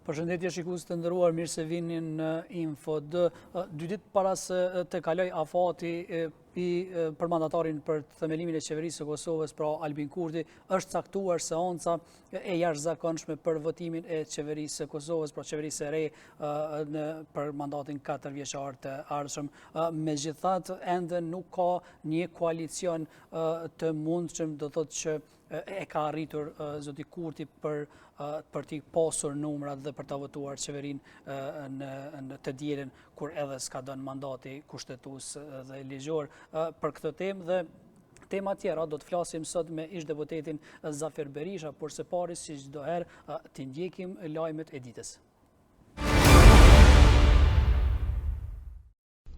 Përshëndetje shikues të nderuar, mirë se vini në Info2. 2 ditë para se të kaloj afati i përmandatarin për themelimin e qeverisë së Kosovës, pra Albin Kurti, është caktuar seanca e jashtëzakonshme për votimin e qeverisë së Kosovës, pra qeverisë e re për mandatin 4 vjeçar të ardhshëm. Megjithatë, ende nuk ka një koalicion të mundshëm, do thotë që e ka arritur zoti Kurti për t'i pasur numrat dhe për ta votuar qeverinë në të dielën, kur edhe s'ka dhënë mandati kushtetues dhe ligjor. Për këtë temë dhe tema tjera do të flasim sot me ish-deputetin Zafir Berisha, por së pari, si çdo herë, t'i ndjekim lajmet e ditës.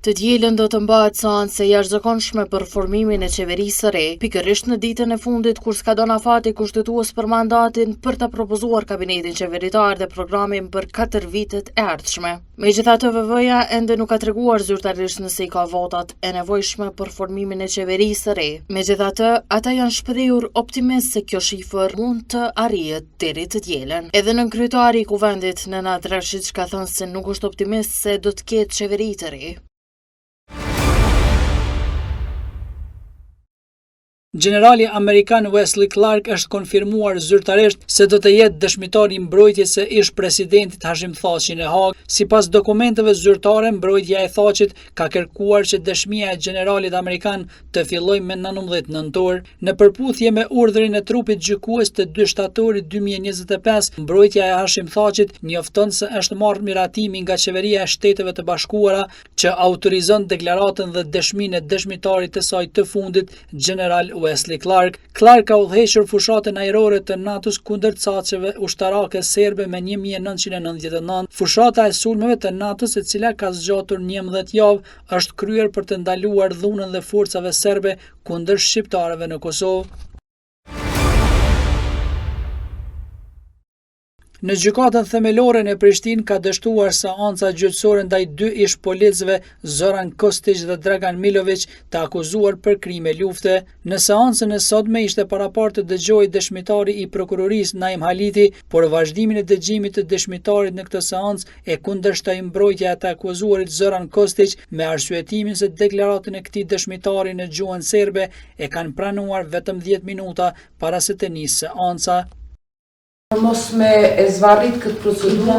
Të dielën do të mbahet seancë e jashtëzakonshme për formimin e qeverisë së re, pikërisht në ditën e fundit kur s'ka dhënë afati kushtetues për mandatin për ta propozuar kabinetin qeveritar dhe programin për 4 vitet e ardhshme. Megjithatë, VV-ja ende nuk ka treguar zyrtarisht nëse i ka votat e nevojshme për formimin e qeverisë së re. Megjithatë, ata janë shprehur optimist se kjo shifër mund të arrihet deri të dielën. Edhe nënkryetari i kuvendit Nenad Rashid ka thënë se nuk është optimist se do të ketë qeveri të re. Generali Amerikan Wesley Clark është konfirmuar zyrtarisht se do të jetë dëshmitari i mbrojtjes së ish-presidentit Hashim Thaqin në Hag. Sipas dokumenteve zyrtare, mbrojtja e Thaqit ka kërkuar që dëshmia e generalit amerikan të fillojë me 19 nëntor. Në përputhje me urdhrin e trupit gjykues të 2 shtatorit 2025, mbrojtja e Hashim Thaqit njofton se është marrë miratimi nga qeveria e Shteteve të Bashkuara që autorizon deklaratën dhe dëshminë e dëshmitarit të saj të fundit, general Wesley Clark. Clark ka udhëhequr fushatën ajrore të NATO-s kundër caceve ushtarake serbe me 1999. Fushata e sulmeve të NATO-s, e cila ka zgjatur 11 javë, është kryer për të ndaluar dhunën dhe forcave serbe kundër shqiptarëve në Kosovë. Në gjykatën themelore në Prishtinë ka dështuar seanca gjyqësore ndaj 2 ish-policëve, Zoran Kostić dhe Dragan Milović, të akuzuar për krime lufte. Në seancën e sotme ishte paraparë të dëgjohej dëshmitari i prokurorisë Naim Haliti, por vazhdimin e dëgjimit të dëshmitarit në këtë seancë e kundërshtoi mbrojtja e të akuzuarit Zoran Kostić me arsyetimin se deklaratën e këtij dëshmitari në gjuhën serbe e kanë pranuar vetëm 10 minuta para se të nisë seanca. Mos me e zvarrit këtë procedurë,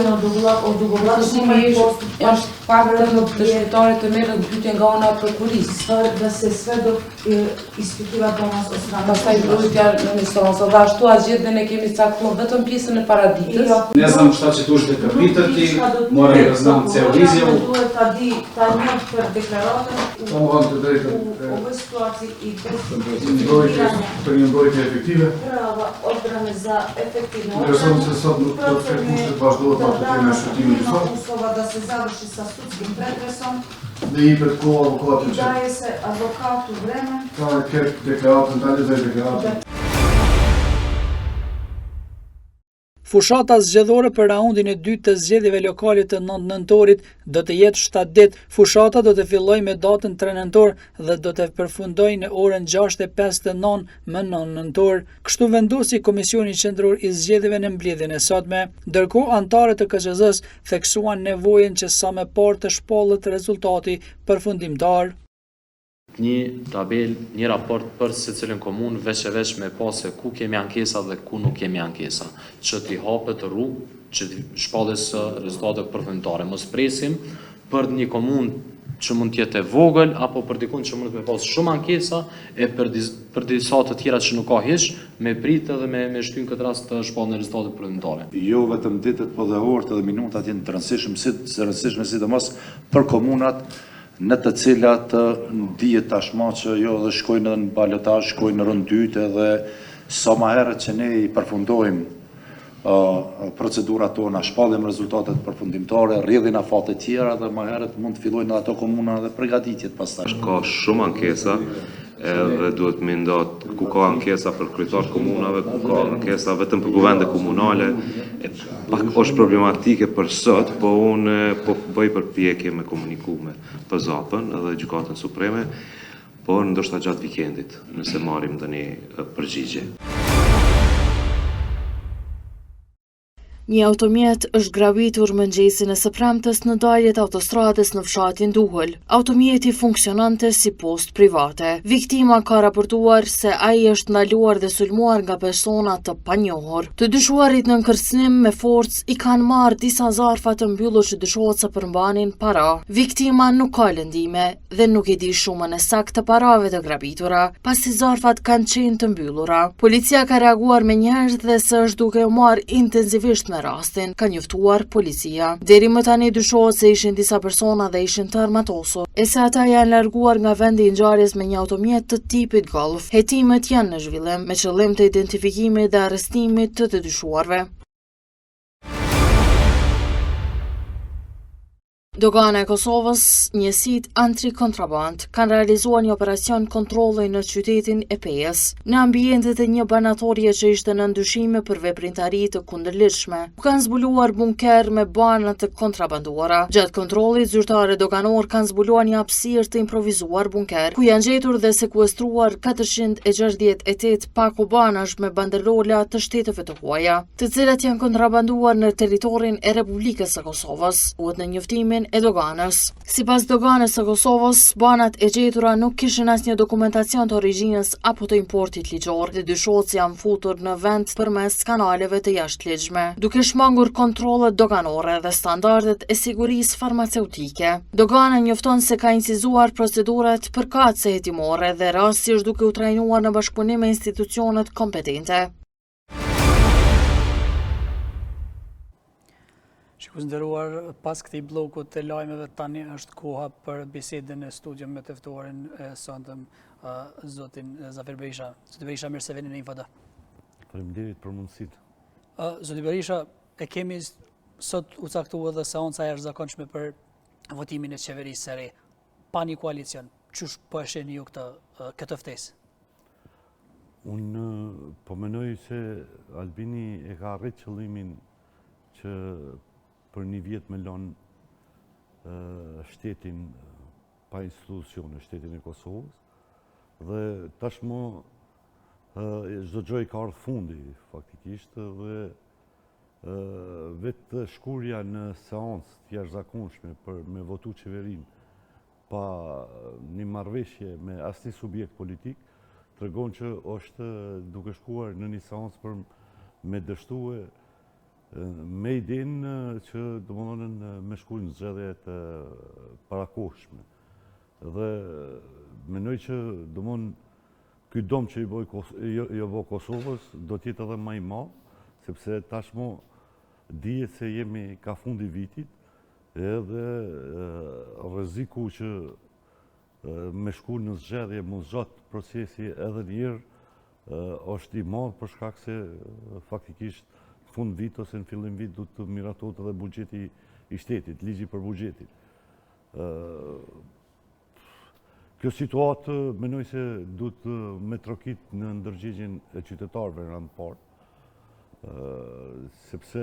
është faktë në dëshmitarit të merret pyetje nga ana e prokurisë. Da se sve do ispitivat do nas osranë. Pastaj mbrojtja në instancë, dhe ashtu asgjë ne kemi caktuar vetëm pjesën e paraditës. Ne znam šta će tužiti kapitati, moraju da znam celu izjavu. Duhet ta di, ta njeh për deklaratën u ovoj situaciji i për një mbrojtje efektive. prava odbrane za efektivno Interesant se sad do të kushtet vazhdohet ato teme shëtimit i fat. uslova da se završi sa sudskim pretresom Dhe i për kohë avokatit i që daje se advokatu vreme ka ketë deklaratën dalje dhe deklaratën. Fushata zgjedhore për raundin e dytë të zgjedhjeve lokale të 9 nëntorit do të jetë 7 ditë. Fushata do të fillojë me datën 3 nëntor dhe do të përfundojë në orën 6:59 më 9 nëntor. Kështu vendosi Komisioni Qendror i Zgjedhjeve në mbledhjen e sotme. Ndërkohë, anëtarët e KQZ-s theksuan nevojën që sa më parë të shpallet rezultati përfundimtar. Një tabel, një raport për secilën komunë, veç e veç me pa se ku kemi ankesa dhe ku nuk kemi ankesa, që t'i hapet rrugë, që t'i shpalles rezultate përfundimtare. Mos presim për një komunë që mund t'jetë e vogël, apo për dikun që mund të me pas shumë ankesa, e për disa të tjera që nuk ka hiç, me pritë dhe me shtynë këtë rast të shpallën rezultate përfundimtare. Jo vetëm ditët, po dhe orët edhe minutat janë të rëndësishme, sidomos për komunat në të cilat dihet tashmë që jo dhe shkojnë edhe në balotazh, shkojnë në rënd dytë dhe sa më herët që ne i përfundojmë procedurat tona, shpallim rezultatet përfundimtare, rrjedhin afate tjera dhe më herët mund të fillojnë ato komuna dhe përgatitjet pastaj. Ka shumë ankesa, edhe duhet me ndat ku ka ankesa për kryetar komunave, ku ka ankesa vetëm për kuvende komunale. Pak është problematike për sot, po unë po bëj përpjekje me komuniku me PZAP-ën edhe Gjykatën Supreme, por ndoshta gjatë vikendit, nëse marrim tani përgjigje. Një automjet është gravitur mëngjesin e së premtes në daljet autostradës në fshatin Duhul. Automjeti funksionante si post private. Viktima ka raportuar se ai është ndaluar dhe sulmuar nga persona të panjohur. Të dyshuarit në kërcënim me forcë i kanë marrë disa zarfa të mbyllur që dyshohet se përmbanin para. Viktima nuk ka lëndime dhe nuk i di shumën e saktë të parave të grabitura, pasi zarfat kanë qenë të mbyllura. Policia ka reaguar menjëherë dhe se është duke u marrë intensivisht me rastin, ka njoftuar policia. Deri më tani dyshohet se ishin disa persona dhe ishin të armatosur, e se ata janë larguar nga vendi i ngjarjes me një automjet të tipit Golf. Hetimet janë në zhvillim me qëllim të identifikimit dhe arrestimit të dyshuarve. Dogana e Kosovës, njësitë anti-kontraband, kanë realizuar një operacion kontrolli në qytetin e Pejës, në ambientet e një banatorje që ishte në ndryshime për veprimtari të kundërligjshme. Kanë zbuluar bunker me bana të kontrabanduara. Gjatë kontrollit, zyrtarët doganor kanë zbuluar një hapësirë të improvizuar bunker, ku janë gjetur dhe sekuestruar 468 pako banash me banderola të shteteve të huaja, të cilat janë kontrabanduar në territorin e Republikës së Kosovës, thuhet në njoftimin e doganës. Sipas doganës së Kosovës, banat e gjetura nuk kishin asnjë dokumentacion të origjinës apo të importit ligjor dhe dyshohet se janë futur në vend përmes kanaleve të jashtëligjshme, duke shmangur kontrollet doganore dhe standardet e sigurisë farmaceutike. Dogana njofton se ka incizuar procedurat përkatëse hetimore dhe rasti është duke u trajnuar në bashkëpunim me institucionet kompetente. Shikues nderuar, pas këtij bloku të lajmeve tani është koha për bisedën e studium me të ftuarin e sonte, zotin Zafir Berisha. Zoti Berisha, mirë se vini në Info. Faleminderit për mundësitë. Zoti Berisha, e kemi sot u caktuar edhe seanca e jashtëzakonshme për votimin e qeverisë së re. Pa një koalicion, çush po e shihni ju këtë ftesë? Unë po mendoj se Albini e ka arrit qëllimin që për një vjet me lënë shtetin pa institucione, shtetin e Kosovës, dhe tashmë çdo gjë ka ardhur fundi faktikisht dhe vetë shkurja në seancë të jashtëzakonshme për me votu qeverinë pa një marrëveshje me asnjë subjekt politik tregon që është duke shkuar në një seancë për me dështue me idenë që domethënë me shkuar në zgjedhje të parakohshme. Dhe mendoj që domethënë ky dom që i bë Kosovës do të jetë edhe më i madh, sepse tashmë dihet se jemi ka fundi vitit, edhe rreziku që me shkuar në zgjedhje mos zgjat procesi edhe një herë është i madh për shkak se faktikisht fund vit ose në fillim vit do të miratohet edhe buxheti i shtetit, ligji për buxhetin. Kjo situatë mendoj se duhet me trokit në ndërgjigjen e qytetarëve në radhë parë, sepse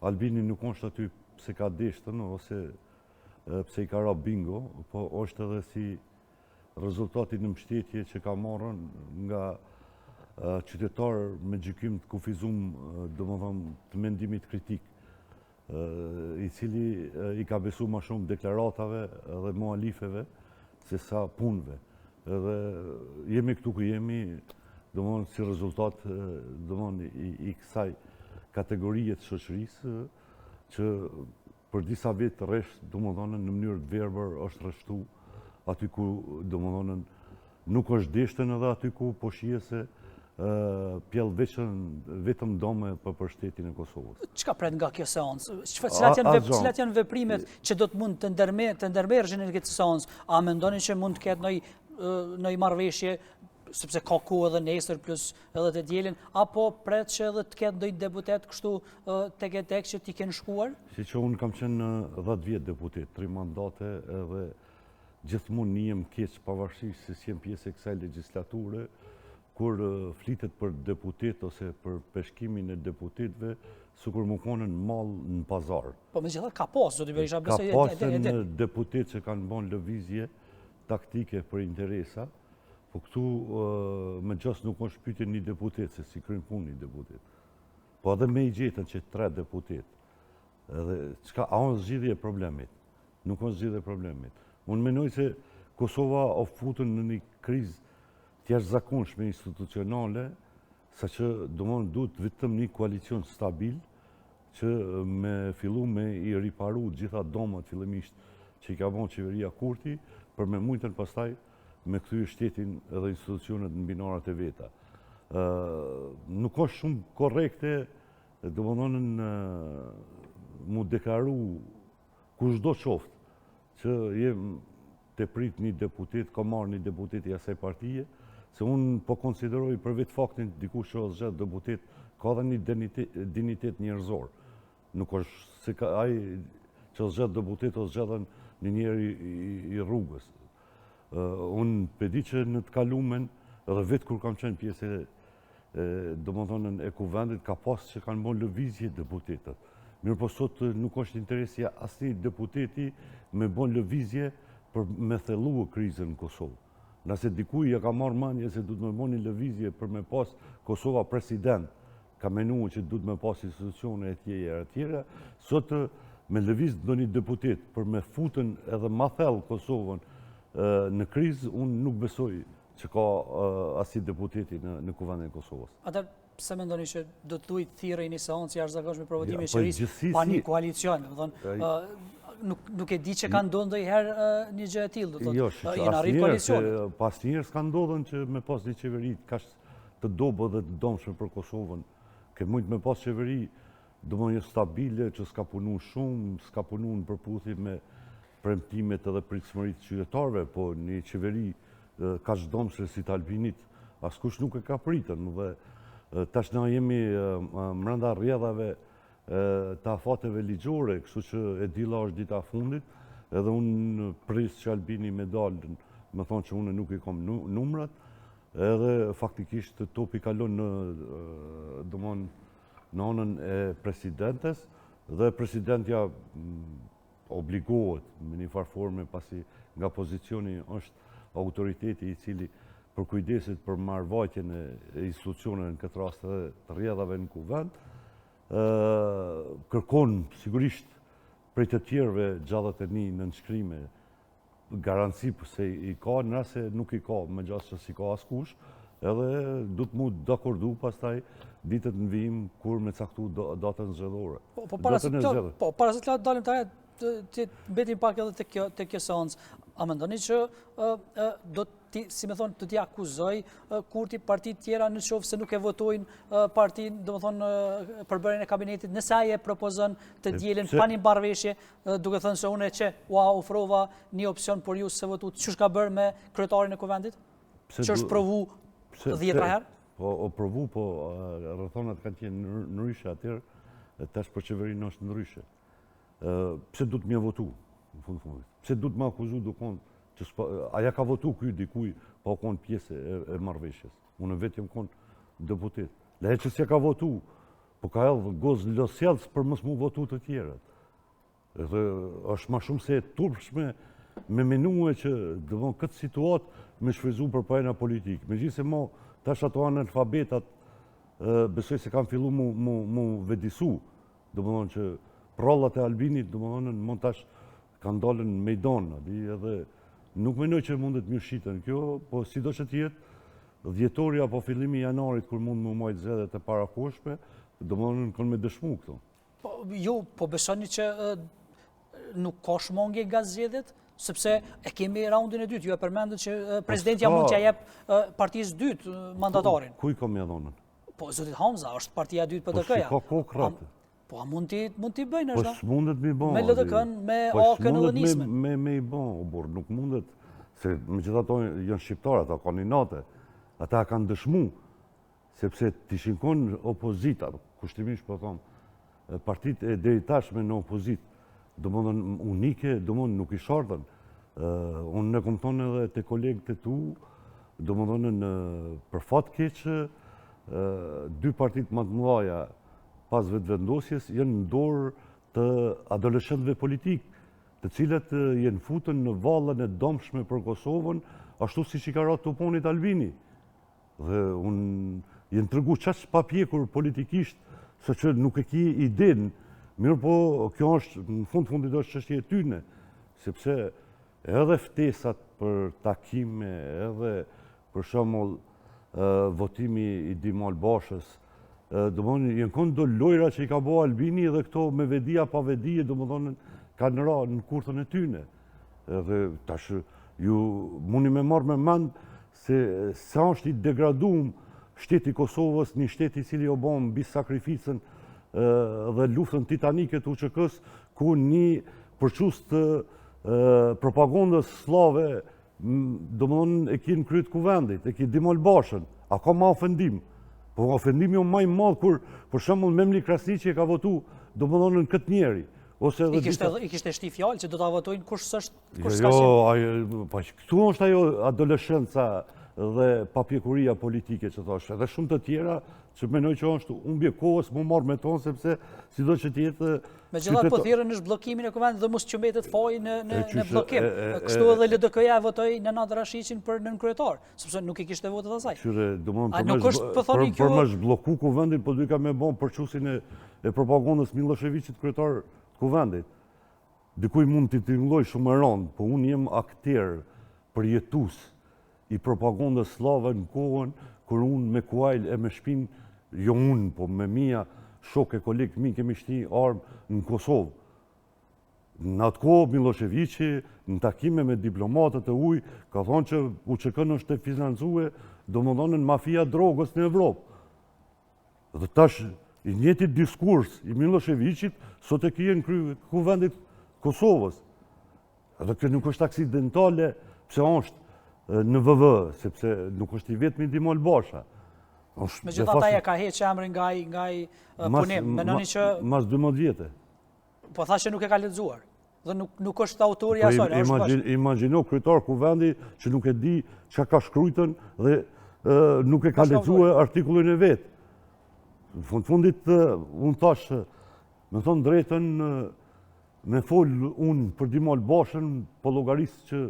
Albini nuk është aty pse ka deshtën ose pse i ka ra bingo, po është edhe si rezultati në mbështetje që ka marrën nga qytetarë me gjykim të kufizuar, domethënë të mendimit kritik, i cili i ka besuar më shumë deklaratave dhe muhalifeve se sa punëve. Edhe jemi këtu ku jemi, domethënë si rezultat domethënë i kësaj kategorie të shoqërisë që për disa vjet rresht, domethënë në mënyrë të verbër është rreshtu aty ku domethënë nuk është deshtën edhe aty ku po shihet se pjell vetëm dome për shtetin e Kosovës. Çka pret nga kjo seancë? Cilat janë veprimet që do të mund të ndërmerreshin në këtë seancë? A mendoni që mund të ketë ndonjë marrëveshje, sepse ka kohë edhe nesër plus edhe të dielën, apo pret që edhe të ketë ndonjë deputet kështu tek që t'i kenë shkuar? Siç unë kam qenë 10 vjet deputet, 3 mandate, edhe gjithmonë njihem keq pavarësisht se si jam pjesë e kësaj legjislature. Kur flitet për deputet ose për peshkimin e deputetëve, sikur më konën mall në pazar. Po megjithatë ka pas, zoti Berisha, besoj ka pasën deputet që kanë bën lëvizje taktike për interesa, po këtu me gjas nuk është pyetje një deputet se si kryen punë një deputet. po edhe me i gjetën që 3 deputet. Edhe a unë zgjidhje problemit? Nuk unë zgjidhje problemit. Unë menoj se Kosova o futën në një krizë tjashtë institucionale, sa që duhet vetëm një koalicion stabil që me fillu me i riparu gjitha domat fillimisht që i ka bon qeveria Kurti, për me mujtën pastaj me kthyer shtetin edhe institucionet në binarat e veta. Nuk është shumë korrekte, domethënë mu deklaru kushdo qoftë që jem të prit një deputet, ka marrë një deputet i asaj partije, se unë po konsideroj për vetë faktin dikush që është zgjedhë deputet, ka dhe një dignitet njerëzor. Nuk është se ai që është zgjedhë deputet është zgjedhën një njeri i rrugës. Unë pedi që në të kalumen, edhe vetë kur kam qenë pjesë domethënë e kuvendit, ka pas që kanë bën lëvizje deputetët. Mirë po sot nuk është interesja asnjë deputeti me bën lëvizje për me thellu krizën në Kosovë. Nëse dikuj ja ka marrë mendje se duhet me bën një lëvizje për me pas Kosova president, ka menuar që duhet me pas institucione e tjera, sot me lëviz ndonjë deputet për me futën edhe ma thellë Kosovën në krizë, unë nuk besoj që ka asnjë deputeti në kuvendin e Kosovës. Atër, pse mendoni që do të thuj thirrje një seancë jashtëzakonshme për votimin e qeverisë pa një koalicion, nuk e di që ka ndodhur ndonjëherë një gjë e tillë, do të thotë, jeni arrit koalicionit. Pasnjëherë s'ka ndodhur që me pas një qeveri kaq të dobët dhe të domshme për Kosovën, ke mund me pas qeveri domosdoshmë stabile që s'ka punu shumë, s'ka punu në përputhje me premtimet edhe pritshmëritë qytetarëve, po një qeveri kaq domshme si të Albinit, askush nuk e ka pritën dhe tash na jemi brenda rrjedhave të afateve ligjore, kështu që e dilla është dita e fundit, edhe unë pris që Albini me dalë, me thonë që unë nuk i kam numrat, edhe faktikisht topi kalon në anën e presidentes, dhe presidentja obligohet me një farforme pasi nga pozicioni është autoriteti i cili për kujdesit për marrëvajtjen e institucioneve në këtë rast edhe të rrjedhave në kuvend, kërkon sigurisht prej të tjerëve gjallët e një në nënshkrime garanci se i ka, nëse nuk i ka, me gjasë që si ka askush, edhe du të mu dakordu pastaj ditët në vijim kur me caktu datën zgjedhore. Para se të dalim të ajet, të betim pak edhe të kjo seancë, a mendoni që do të, si me thonë, të t'i akuzoj Kurti partit tjera në qoftë se nuk e votojnë partin, do më thonë, përbërjen e kabinetit, nëse ai e propozon të dielin pa një marrëveshje, duke thënë se unë që ofrova një opsion për ju se votu, ç'është ka bërë me kryetarin e kuvendit? Që është provu 10 herë? O provu, po rrethonat kanë qenë ndryshe atëherë, tash për qeverinë është ndryshe. Pse du të mja votu, në fundit? Pse du të më akuzu dukon që aja ka votu kuj dikuj pa o konë pjesë e marrëveshjes. Unë vetë jem konë deputet. Lehe që s'ja ka votu, po ka edhe gozë losjelës për mos mu votu të tjerët. Edhe është ma shumë se e turpshme me menue që dëvon këtë situatë me shfryzu për pajna politikë. Me gjithë se mo tash ato analfabetat besoj se kam fillu mu vedisu, dëvon që prallat e Albinit, domethënë, mund tash kanë dalën në mejdan, edhe nuk menoj që mundet mirë shitën kjo, po sido që t'jetë, dhjetori apo fillimi janarit, kur mund më majtë zgjedhjet e parakoshme, domethënë kanë me dëshmu këto. Po besoni që nuk ka shmangje nga zgjedhjet, sepse e kemi raundin e dytë, ju e përmendët që presidentja mund t'ja jep partisë dytë mandatarin. Kuj ka me dhonën? Po, zotit Hamza, është partia dytë PDK-ja. Po, si ka kokë. Po, a mund t'i bëjnë, është da? Po, s'mundet mi bon. Me LDK-n, me AK-n edhe nismen. Me i bon, nuk mundet, se me gjitha to janë shqiptarë, ata kandidatë, ata kanë dëshmu, sepse t'i shinkon opozita, kushtimisht po thomë, partit e deritashme në opozit, do mëndën unike, do mëndën nuk i shardën. Unë në kom thonë edhe të kolegët e tu, do mëndën për fatë keqë, 2 partit më të mëdhaja, pas vetë vendosjes, jenë në dorë të adoleshentëve politikë, të cilët jenë futën në vallën e domshme për Kosovën, ashtu si që ka ratë toponit Albini. Dhe unë jenë tërgu qaq papjekur politikisht se që nuk e ki idin, mirë po kjo është, në fundit është çështje e tyne, sepse edhe ftesat për takime, edhe për shembull votimi i Dimal Bashës, domthonë janë kënd do lojra që i ka bëu Albini dhe këto me vedi pa vedi, domthonë kanë ra në kurthën e tyne. Edhe tash ju mundi me marrë me mend se sa është i degraduar shteti i Kosovës, një shtet i cili u bën mbi sakrificën dhe luftën titanike të UÇK-s, ku një përçues të propagandës slave domthonë e kin kryet kuvendit, e ki Dimal Bashën, a ka ma ofendim? Po ofendimi o më i madh kur për shembull Memli Krasniqi e ka votu domthonë në këtë njeri. Ose I kishte shti fjalë që do ta votojnë kush s'është kush s'ka qenë. Këtu është ajo adoleshenca dhe papjekuria politike që thosh, edhe shumë të tjera që menoj që është humbje kohës më marrë me tonë, sepse sido që tjetë... Megjithatë po thirrën është bllokimin e kuvendit dhe mos qëmbetet faji në bllokim. Kështu edhe LDK-ja votoi Nenad Rashiqin për nënkryetar, sepse nuk i kishte votat asaj. Për më zhblloku kuvendin, po duka me bon përçuesin e propagandës Miloševićit kryetar kuvendit. Dikuj mund t'i tingëlloj shumë e rëndë, po unë jem akter përjetues i propagandës slave në kohën kur unë me kuajl e me shpin, jo unë, po me mia shok e kolegë mi kemi shti armë në Kosovë. Në atë kohë Miloševići, në takime me diplomatët e ujë, ka thonë që UÇK-n është e financue domethënë mafia drogës në Evropë. Dhe tash, i njëjti diskurs i Miloševićit, sot e kije në kuvendit Kosovës. Edhe kjo nuk është aksidentale, pse është në VV, sepse nuk është i vetmi Dimal Basha. Megjithatë ai e ka heqë emrin nga punim, mendoni që mas 12 vjetë. Po tha që nuk e ka lexuar. Dhe nuk është autori i asaj. Imagjino kryetar kuvendi që nuk e di çka ka shkruajtën dhe nuk e ka lexuar artikullin e vet. Në fundit unë thash, me thonë drejtën, me fol unë për Dimal Bashën, po llogarisë që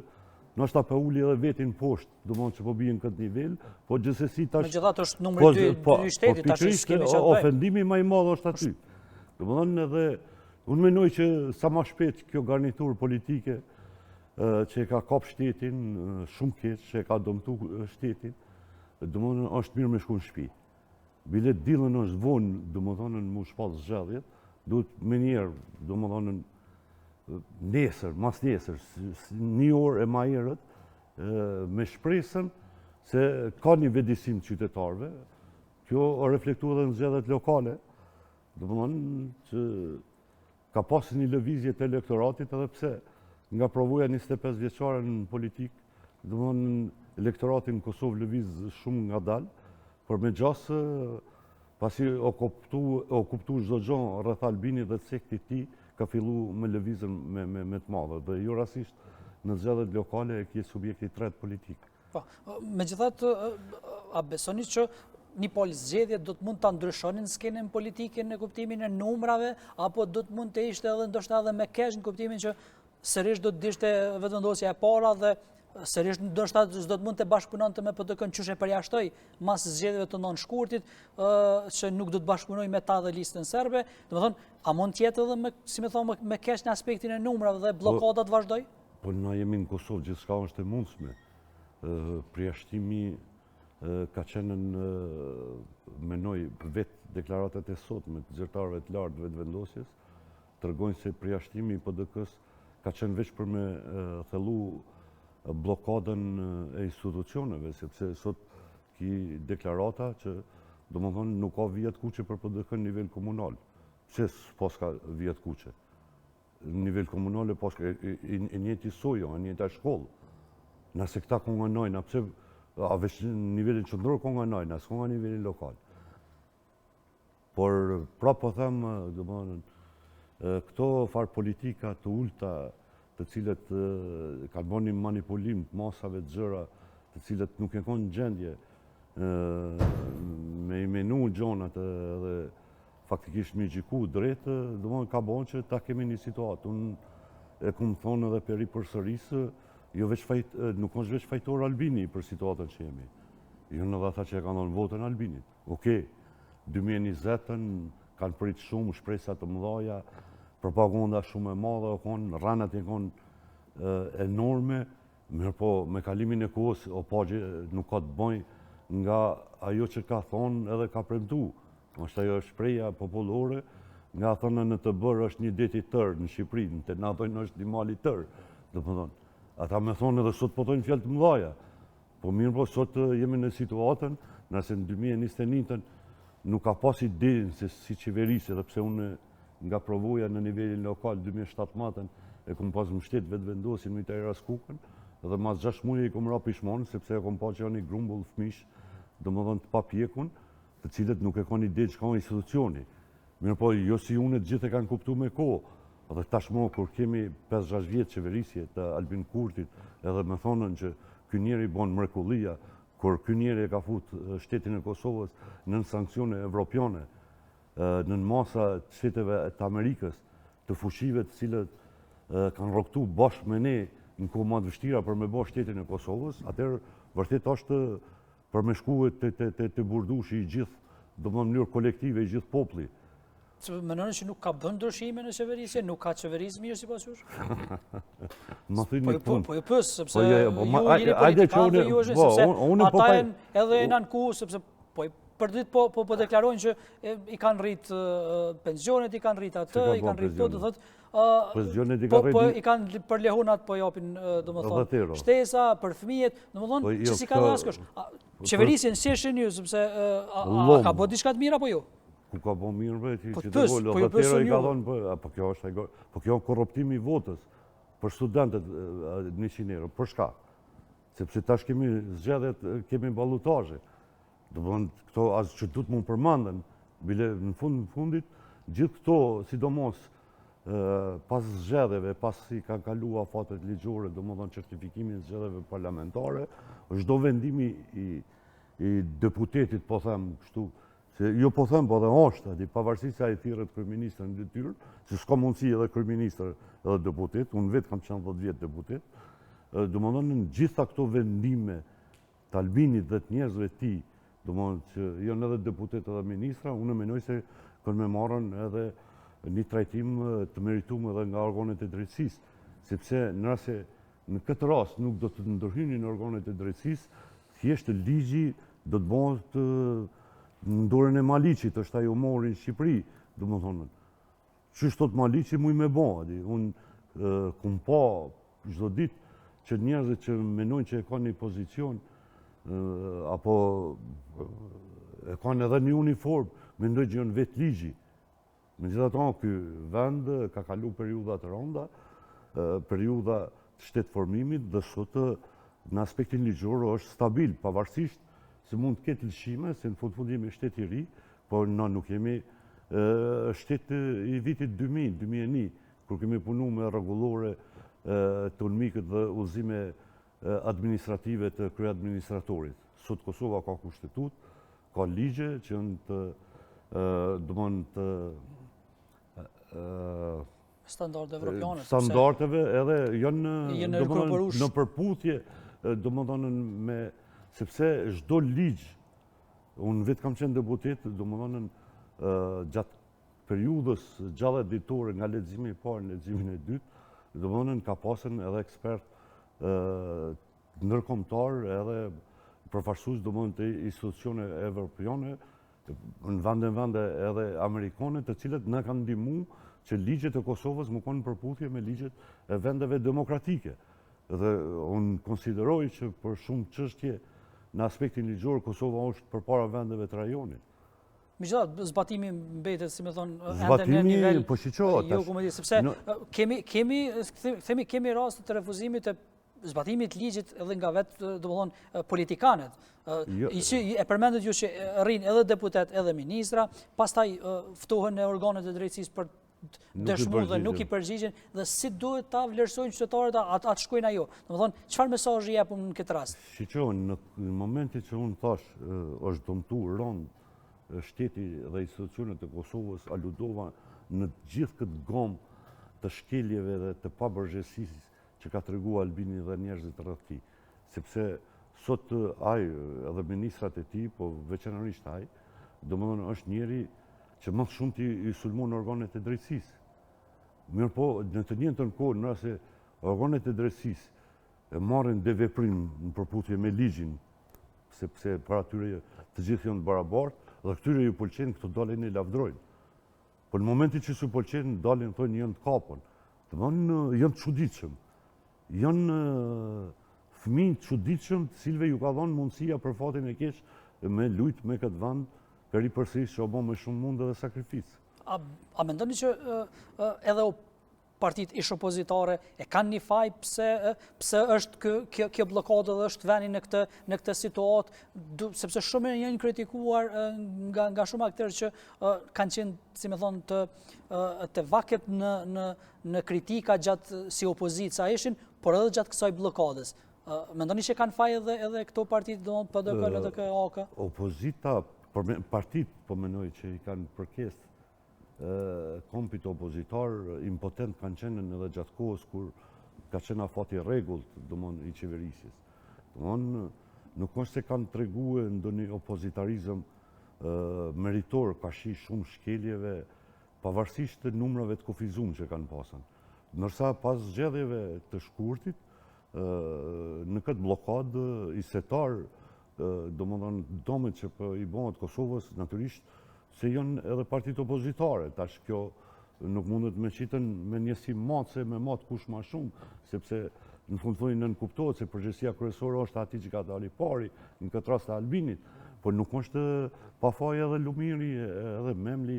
nështë pa uli edhe vetin poshtë, do mënë që po bijën këtë nivel, po gjithsesi tash... Megjithatë është numri 2 i shtetit, tash s'kemi çfarë bëjmë. Ofendimi më i madh është aty. Do mënë edhe, unë menoj që sa më shpejt kjo garnitur politike që e ka kap shtetin, shumë keq, që e ka dëmtu shtetin, do mënë është mirë me shku në shtëpi. Bilet dillën është vonë, do më thonën mu shpallë zgjadhjet, duhet me njerë, do më thonën nesër, mas nesër, një orë e ma herët, me shpresën se ka një vedisim të qytetarve, kjo o reflektu edhe në zgjedhjet lokale, do më thonë që ka pasë një lëvizje të elektoratit, edhe pse nga provuja 25 vjeqare në politikë, do më thonë elektoratin në Kosovë lëviz shumë nga dalë, por me gjasë, pasi o kuptu çdo gjë rreth Albinit dhe sektit ti, ka fillu me lëvizën me të madhe. Dhe jo rasisht në zgjedhjet lokale e kje subjekti tret politik. Megjithatë, a besoni që një palë zgjedhje do të mund të ndryshonin skenën politike në kuptimin e numrave, apo do të mund të ishte edhe ndoshta edhe me keq në kuptimin që sërish do të dishte vetëvendosja e para dhe sërish ndoshta do të mund të bashkëpunonte me PDK-n qysh e përjashtoi mas zgjedhjeve të nënshkurtit, që nuk do të bashkëpunoj me ta dhe listën serbe. Domethënë, a mund të jetë edhe si më thonë me keq në aspektin e numrave dhe bllokadat vazhdoj? Po na jemi në Kosovë, gjithçka është e mundshme. Përjashtimi ka qenë menoj vetë deklaratat e sotme të zyrtarëve të lartë vetëvendosjes, tregojnë se përjashtimi i PDK-s ka qenë veç për me thellu blokadën e institucioneve, sepse sot ki deklarata që do më thonë nuk ka vijat kuqe për PDK në nivel komunal. Pse s'pas ka vijat kuqe? Në nivel komunal e pas ka e njëti sojo, e njëta shkollë. Nëse këta ko nga najna, pse a veç në nivelin qëndror ko nga najna, s'ko nga nivelin lokal. Por pra po them, do më thonë, këto farë politika të ulta të cilët kanë bërë një manipulim të masave të gjëra, të cilët nuk e kanë gjendje me i menu gjonat dhe faktikisht me gjiku drejtë, do më ka bërë që ta kemi një situatë. Unë e kumë thonë edhe peri për sërisë, nuk është veç fajtor Albini për situatën që jemi. Jo në dhe tha që e ka ndonë votën Albinit. Okej, 2020-ën kanë prit shumë, shpresa të mëdha, propaganda shumë e madhe, rranat e konë enorme, mirë po me kalimin e kohës o pagje nuk ka të bëjë nga ajo që ka thonë edhe ka premtu. Është ajo shpreja popullore, nga thonë në të bërë është një det i tërë në Shqipëri, në të na thonë është një mal i tërë, do të thonë. Ata me thonë edhe sot po thonë fjalë të mëdha. Po mirë po sot jemi në situatën, nëse në 2021 nuk ka pas idenë se si qeverisë, edhe pse unë nga provoja në nivelin lokal 2017 e kom pas mbështet vetë vendosin me të Raskukën, edhe mas 6 muaj i kom ra pishmonë, sepse e kom pa që janë një grumbull fëmish, domethënë të papjekun, të cilët nuk e kanë ide çka institucioni. Mirë po, jo si unë të gjithë e kanë kuptu me kohë, edhe tashmo kur kemi 5-6 vjetë qeverisje të Albin Kurtit, edhe me thonën që ky njeri bon mrekullia, kur ky njeri e ka fut shtetin e Kosovës nën sankcione evropiane, nën masa të shteteve të Amerikës, të fushive të cilët kanë rroktu bashkë me ne në kohë më të vështira për me bërë shtetin e Kosovës, atëherë vërtet është për me shku të burdushi i gjithë, do më në mënyrë kolektive i gjithë populli. Mendoni që nuk ka bën ndryshime në qeverisje, nuk ka qeverisë mirë sipas jush? Ma thënë një punë. Po e pës, sepse ju jeni politikanë, ju është, sepse ata janë edhe në ku, sepse po përdit po deklarojnë që i kanë rrit pensionet, i kanë rrit atë, i kanë rrit to, do thotë po i kanë për lehunat po japin, domethënë, shtesa për fëmijët, domethënë, që si ka askush. Qeverisjen si e shihni ju, sepse ka bërë diçka të mirë apo jo? Ku ka bo mirë vetë, që të volë, vëtero i ka thonë, po kjo korruptimi i votës për studentët 100 euro, për shka? Sepse tash kemi zgjedhjet, kemi ballotaje. Do bënë këto asë që du të mund përmandën, bile në fundit, gjithë këto, sidomos pas zgjedhjeve, pas si ka kalu afatet ligjore, do më thonë certifikimin zgjedhjeve parlamentare, është do vendimi i deputetit, po them kështu, se jo po them, po dhe është, pavarësisht se ai thirrët kryeministër në detyrë, se s'ka mundësi edhe kryeministër edhe deputet, unë vetë kam qenë 10 vjet deputet, domethënë në gjitha këto vendime të Albinit dhe të njerëzve të tij, domethënë që janë edhe deputet edhe ministra, unë mendoj se kanë me marrën edhe një trajtim të merituar edhe nga organet e drejtësisë, sepse nëse në këtë rast nuk do të ndërhynin organet e drejtësisë, thjesht ligji do të bëhet në dorën e Maliqit, është ajo mori në Shqipëri, do më thonën. Qështë tot Maliqi mu i me bo, unë kum pa çdo ditë që njerëzit që menojnë që e ka një pozicion, apo e kanë edhe një uniform, mendoj që janë vetë ligji. Megjithatë, ky vend ka kalu periudha të rënda, periudha të shtetëformimit, dhe sot në aspektin ligjor është stabil, pavarësisht se mund të ketë lëshime, se në fund jemi shtet i ri, por na nuk jemi shtet i vitit 2000-2001, kur kemi punu me rregullore të ulmikët dhe udhëzime administrative të kryeadministratorit. Sot Kosova ka kushtetut, ka ligje që janë të standarde evropiane. Standardeve edhe janë në përputhje, domethënë me sepse çdo ligj, unë vetë kam qenë deputet, domethënë gjatë periudhës gjallë ditore nga leximi i parë në leximin e dytë, domethënë ka pasën edhe ekspert ndërkombëtar edhe përfaqësues domethënë të institucione evropiane, në vende edhe amerikane, të cilët na kanë ndihmuar që ligjet e Kosovës më kanë përputhje me ligjet e vendeve demokratike. Dhe unë konsideroj që për shumë çështje në aspektin ligjor, Kosova është përpara vendeve të rajonit. Megjithatë, zbatimi mbetet, si më thonë, ende në nivel po shiqohet, jo komedi, sepse kemi raste të refuzimit të zbatimit ligjit edhe nga vetë, domethënë, politikanët. E përmendet ju që rrin edhe deputet edhe ministra, pastaj ftohen në organet e drejtësisë për dëshmu dhe nuk i përgjigjen, dhe si duhet ta vlerësojnë qytetarët atë shkojnë ajo. Domethënë, çfarë mesazhi japun në këtë rast? Shiqojnë, në momentin që unë thash është dëmtuar rënd shteti dhe institucionet e Kosovës, aludova në gjithë këtë gomë të shkeljeve dhe të pabërgjësisë që ka treguar Albini dhe njerëzit rreth tij. Sepse sot ai edhe ministrat e tij, po veçanërisht ai, domethënë është njeri që më shumë i sulmon organet e drejtësisë. Mirë po, në të njëjtën kohë, nëse organet e drejtësisë marrin dhe veprim në përputhje me ligjin, sepse para tyre të gjithë janë barabartë, dhe këtyre ju pëlqen këto dalin e lavdrojnë. Po në momenti që su pëlqen, dalin thonë janë të kapën. Janë të çuditshëm. Janë fëmijë të çuditshëm, të cilëve ju ka dhënë mundësia për fatin e keq me lujt me këtë vend për i përsërisë që o bën me shumë mundë dhe sakrificë. A mendoni që edhe partitë ish opozitare e kanë një faj pse është kjo blokadë dhe është veni në këtë situatë, sepse shumë janë kritikuar nga shumë aktorë që kanë qenë, si me thonë, të vaket në kritika gjatë si opozica ishin, por edhe gjatë kësaj blokadës. Mendoni që kanë faj edhe këto partitë, do të PDK, LDK, AK? Opozita, partitë po mendoj që i kanë përkesë kompit opozitar impotent kanë qenë edhe gjatë kohës kur ka qenë afati rregullt i qeverisjes. Nuk është se kanë treguar ndonjë opozitarizëm meritor, ka shi shumë shkeljeve, pavarësisht të numrave të kufizuar që kanë pasur. Ndërsa pas zgjedhjeve të shkurtit në këtë blokadë i setar, domet që i bëhet Kosovës, natyrisht se janë edhe partitë opozitare, tash kjo nuk mundet me qitën me njësi matë, me matë kush ma shumë, sepse në fundë nën kuptohet se përgjësia kryesore është ati që ka dali pari, në këtë rast të Albinit, por nuk është pa faj edhe Lumiri, edhe Memli,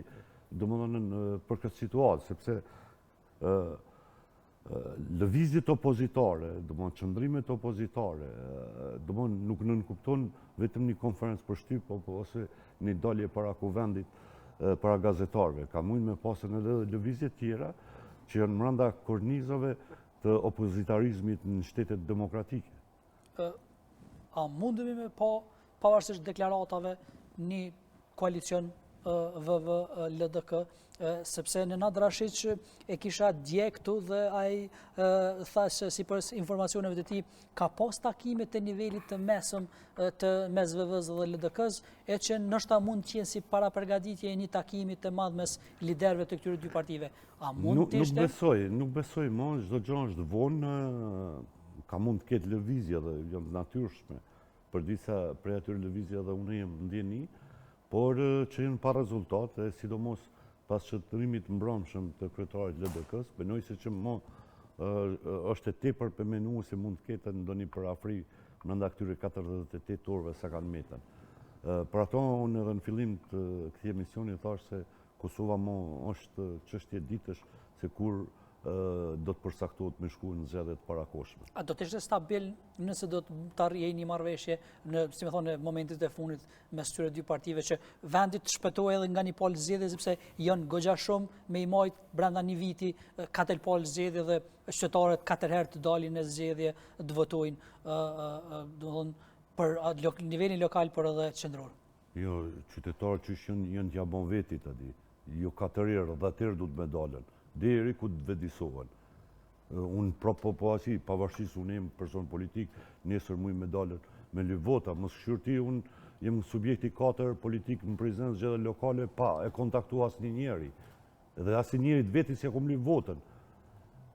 për këtë situatë, sepse lëvizjet opozitare, qëndrimet opozitare, nuk nënkupton vetëm një konferencë për shtyp, ose një dalje para kuvendit, para gazetarve. Ka mujnë me pasën edhe lëvizjet tjera që janë mranda kornizave të opozitarizmit në shtetet demokratike. A mundemi me pavarësisht deklaratave një koalicion VV-LDK, sepse në Nenad Rashiç e kisha dje këtu dhe ai tha se si për informacioneve të tij ka pas takime të nivelit të mesëm të mes VV-s dhe LDK-s, e që ndoshta mund të jenë si paraprgatitje e një takimi të madh mes liderëve të këtyre dy partive. A mund të ishte? Nuk besoj, më çdo gjë është vonë, ka mund të ketë lëvizje dhe janë të natyrshme. Për disa prej atyre lëvizje dhe unë jam ndjeni, por që jenë pa rezultate, sidomos pas shëtërimit mbrëmshëm të kryetarit LDK-s, benoj se që është e tepër për menu se mund të ketë ndonjë përafri brenda këtyre 48 orëve sa kanë metën. Për ato, unë edhe në fillim të këtij emisioni thash se Kosova është çështje ditësh se kur do të përsaktohet me shku në zgjedhjet parakohshme. A do të ishte stabil nëse do të arrijë një marrëveshje në momentet e fundit mes këtyre dy partive që vendi të shpëtojë edhe nga një palë zgjedhje, sepse janë goxha shumë me i majt brenda një viti 4 palë zgjedhje dhe qytetarët 4 herë të dalin në zgjedhje të votojnë, domethënë për nivelin lokal por edhe qendror. Jo, qytetarët që janë t'ja bon vetit aty. Jo 4 herë, 10 herë duhet me dalën. Deri ku të vedisohen. Unë po asi, pavarësisht unë jem person politik, nesër muj me dalën me ly vota, mos shqyrti unë jem subjekti 4 politik në prezencë zgjedhje lokale pa e kontaktu asnjë njeri. Dhe asnjë njeri të vetit si e kom ly votën.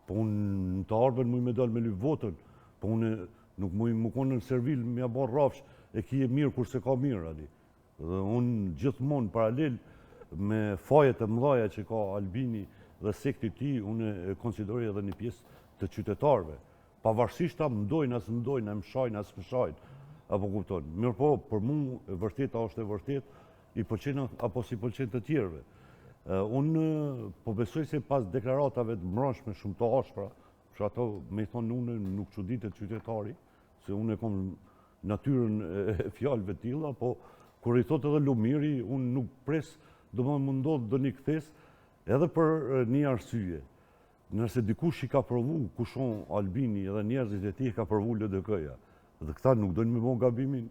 Po unë të ardhmen muj me dalë me ly votën, po unë nuk muj më konë në servil me ja bon rrafsh e ki e mirë kurse ka mirë aty. Dhe unë gjithmonë paralel me fajet e mëdhaja që ka Albini dhe sekti ti, unë e konsideroj edhe një pjesë të qytetarve. Pavarësisht ta mdojnë, as mdojnë, e mshajnë, as mshajnë, apo kupton. Mirë po, për mu, vërteta është e vërtet, i pëlqen apo si pëlqen të tjerëve. Unë po besoj se pas deklaratave të mbrëmshme shumë të ashpra, që ato me thonë unë nuk çuditet qytetari, se unë e kom natyrën e fjalëve tilla, po kur i thot edhe Lumiri, unë nuk pres, domethënë më ndodh do një kthes, edhe për një arsye. Nëse dikush i ka provu, kushon Albini edhe njerëzit e tij ka provu LDK-ja. Dhe këta nuk dojnë me bon gabimin,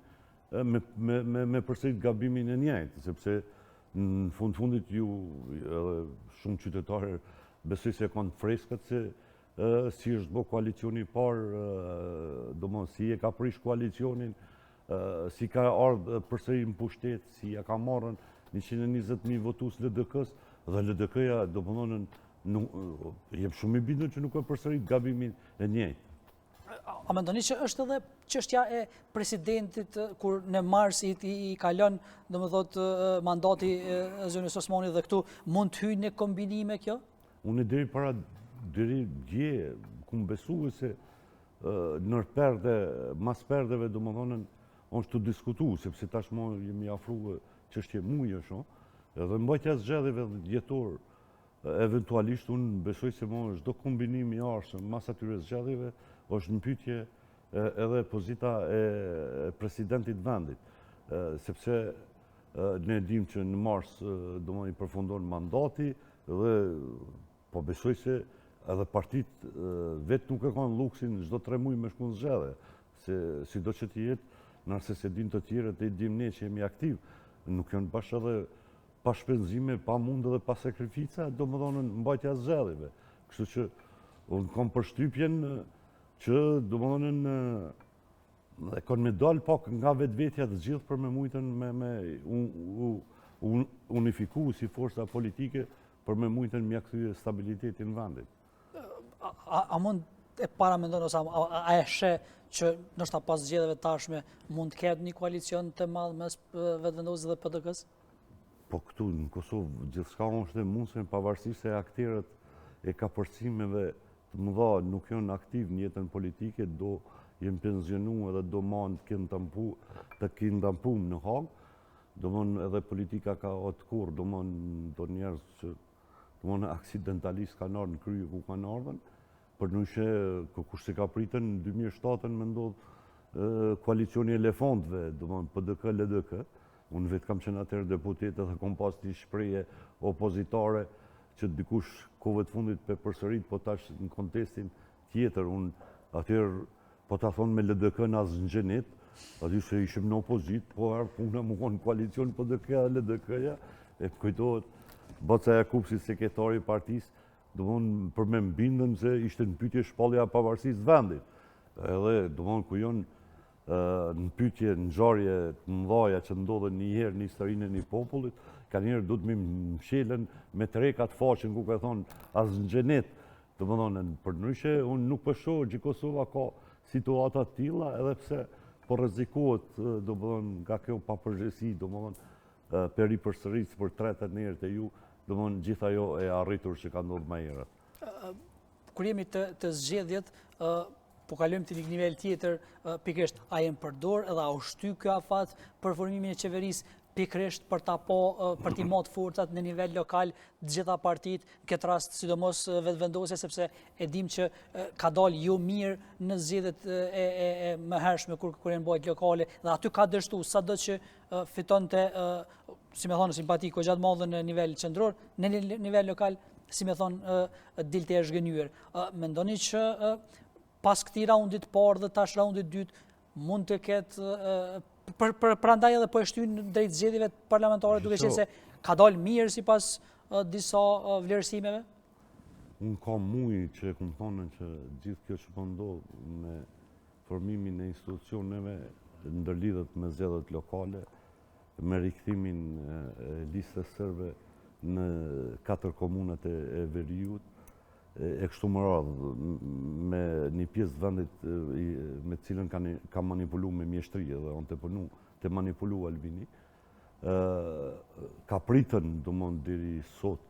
me përsërit gabimin e njëjtë, sepse në fundit ju edhe shumë qytetarë besoj se kanë freskët se si është bë koalicioni i parë, domethënë si e ka prish koalicionin, si ka ardhur përsëri në pushtet, si ja ka marrën 120.000 votues LDK-s dhe LDK-ja do më thonë jem shumë i bindur që nuk ka përsërit gabimin e njëjtë. A mendoni që është edhe çështja e presidentit kur në mars i kalon domethënë mandati Zënës Osmani dhe këtu mund të hyjë në kombinime kjo? Unë deri dje kum besuar se mas perdeve domethënë është të diskutuar sepse tashmë jemi afruar çështje muaj edhe mbajtja e zgjedhjeve jetor eventualisht unë besoj se çdo kombinim i arshëm mas atyre zgjedhjeve është në pyetje edhe pozita e presidentit vendit, sepse ne dim që në mars domethënë i përfundon mandati dhe po besoj se edhe partit vetë nuk e kanë luksin çdo 3 muaj me shku në zgjedhje, se sido që të jetë, nëse se din të tjerët e dim ne që jemi aktiv, nuk janë bashkë edhe pa shpenzime, pa mundë dhe pa sakrifica, domethënë mbajtja e zgjedhjeve. Kështu që unë kam përshtypjen që domethënë e kanë me dalë pak nga vetvetja të gjithë për me mujtën me unifiku si forca politike për me mujtën mjakthyje stabilitetin në vendit. A mund e paramendon ose a e sheh që ndoshta pas zgjedhjeve tashme mund të ketë një koalicion të madh mes Vetëvendosjes dhe PDK-s? Po këtu në Kosovë gjithçka është e mundshme pavarësisht se aktorët e kapërcimeve të mëdha nuk janë aktiv në jetën politike, do jenë pensionuar dhe do manë të kenë dampu në Hagë, domthonjë edhe politika ka otkur, domthonjë do njerëz që domthonjë aksidentalisht kanë ardhur në krye ku kanë ardhur, përndryshe kush se ka pritën në 2007 më ndodh koalicioni elefantëve, domthonjë PDK LDK. Unë vetë kam qenë atëherë deputet dhe kom pas një shprehje opozitare që dikush kohëve të fundit pe përsërit, po tash në kontestin tjetër, unë atëherë po ta thonë me LDK në asë në gjenit, aty se ishim në opozit, po arë puna më konë koalicion PDK-ja dhe LDK-ja, e kujtohet Baca Jakub si sekretari i partisë, domthonjë për me mbindëm se ishte në pyetje shpallja e pavarësisë vendit. Edhe domthonjë ku janë në pyetje në ngjarje të mëdha që ndodhen një herë në historinë e një popullit, kanë njerë du të më mshelen me trekat faqen ku ka thonë as në xhenet. Domethënë përndryshe unë nuk po shoh që Kosova ka situata të tilla, edhe pse po rrezikohet domethënë nga kjo papërgjegjësi, domethënë peripërsëritës për tretën herë të ju, domethënë gjithë ajo e arritur që ka ndodhur më herët. Kur jemi të zgjedhjet, po kalojmë të një nivel tjetër, pikërisht a jenë përdor edhe a u shty ky afat për formimin e qeverisë pikërisht për t'i marrë forcat në nivel lokal të gjitha partitë, në këtë rast sidomos Vetëvendosja, sepse e dim që ka dalë jo mirë në zgjedhjet e mëhershme kur janë bëjt lokale dhe aty ka dështu sado që fitonte si më thonë simpatiko gjatë madhe në nivel qendror, në nivel lokal si më thonë dilte e zhgënyer. Mendoni që pas këtij raundit parë dhe tash raundit dytë mund të ketë prandaj edhe po e shtyn drejt zgjedhjeve parlamentare duke qenë se ka dalë mirë sipas disa vlerësimeve? Unë kam muj që e thonë që gjithë kjo që po ndodh me formimin e institucioneve ndërlidhet me zgjedhjet lokale, me rikthimin e listës sërbe në 4 komunat e Veriut, e kështu më radhë me një pjesë të vendit me cilën ka manipulu me mjeshtri dhe onë të manipulu Albini, ka pritën domon deri sot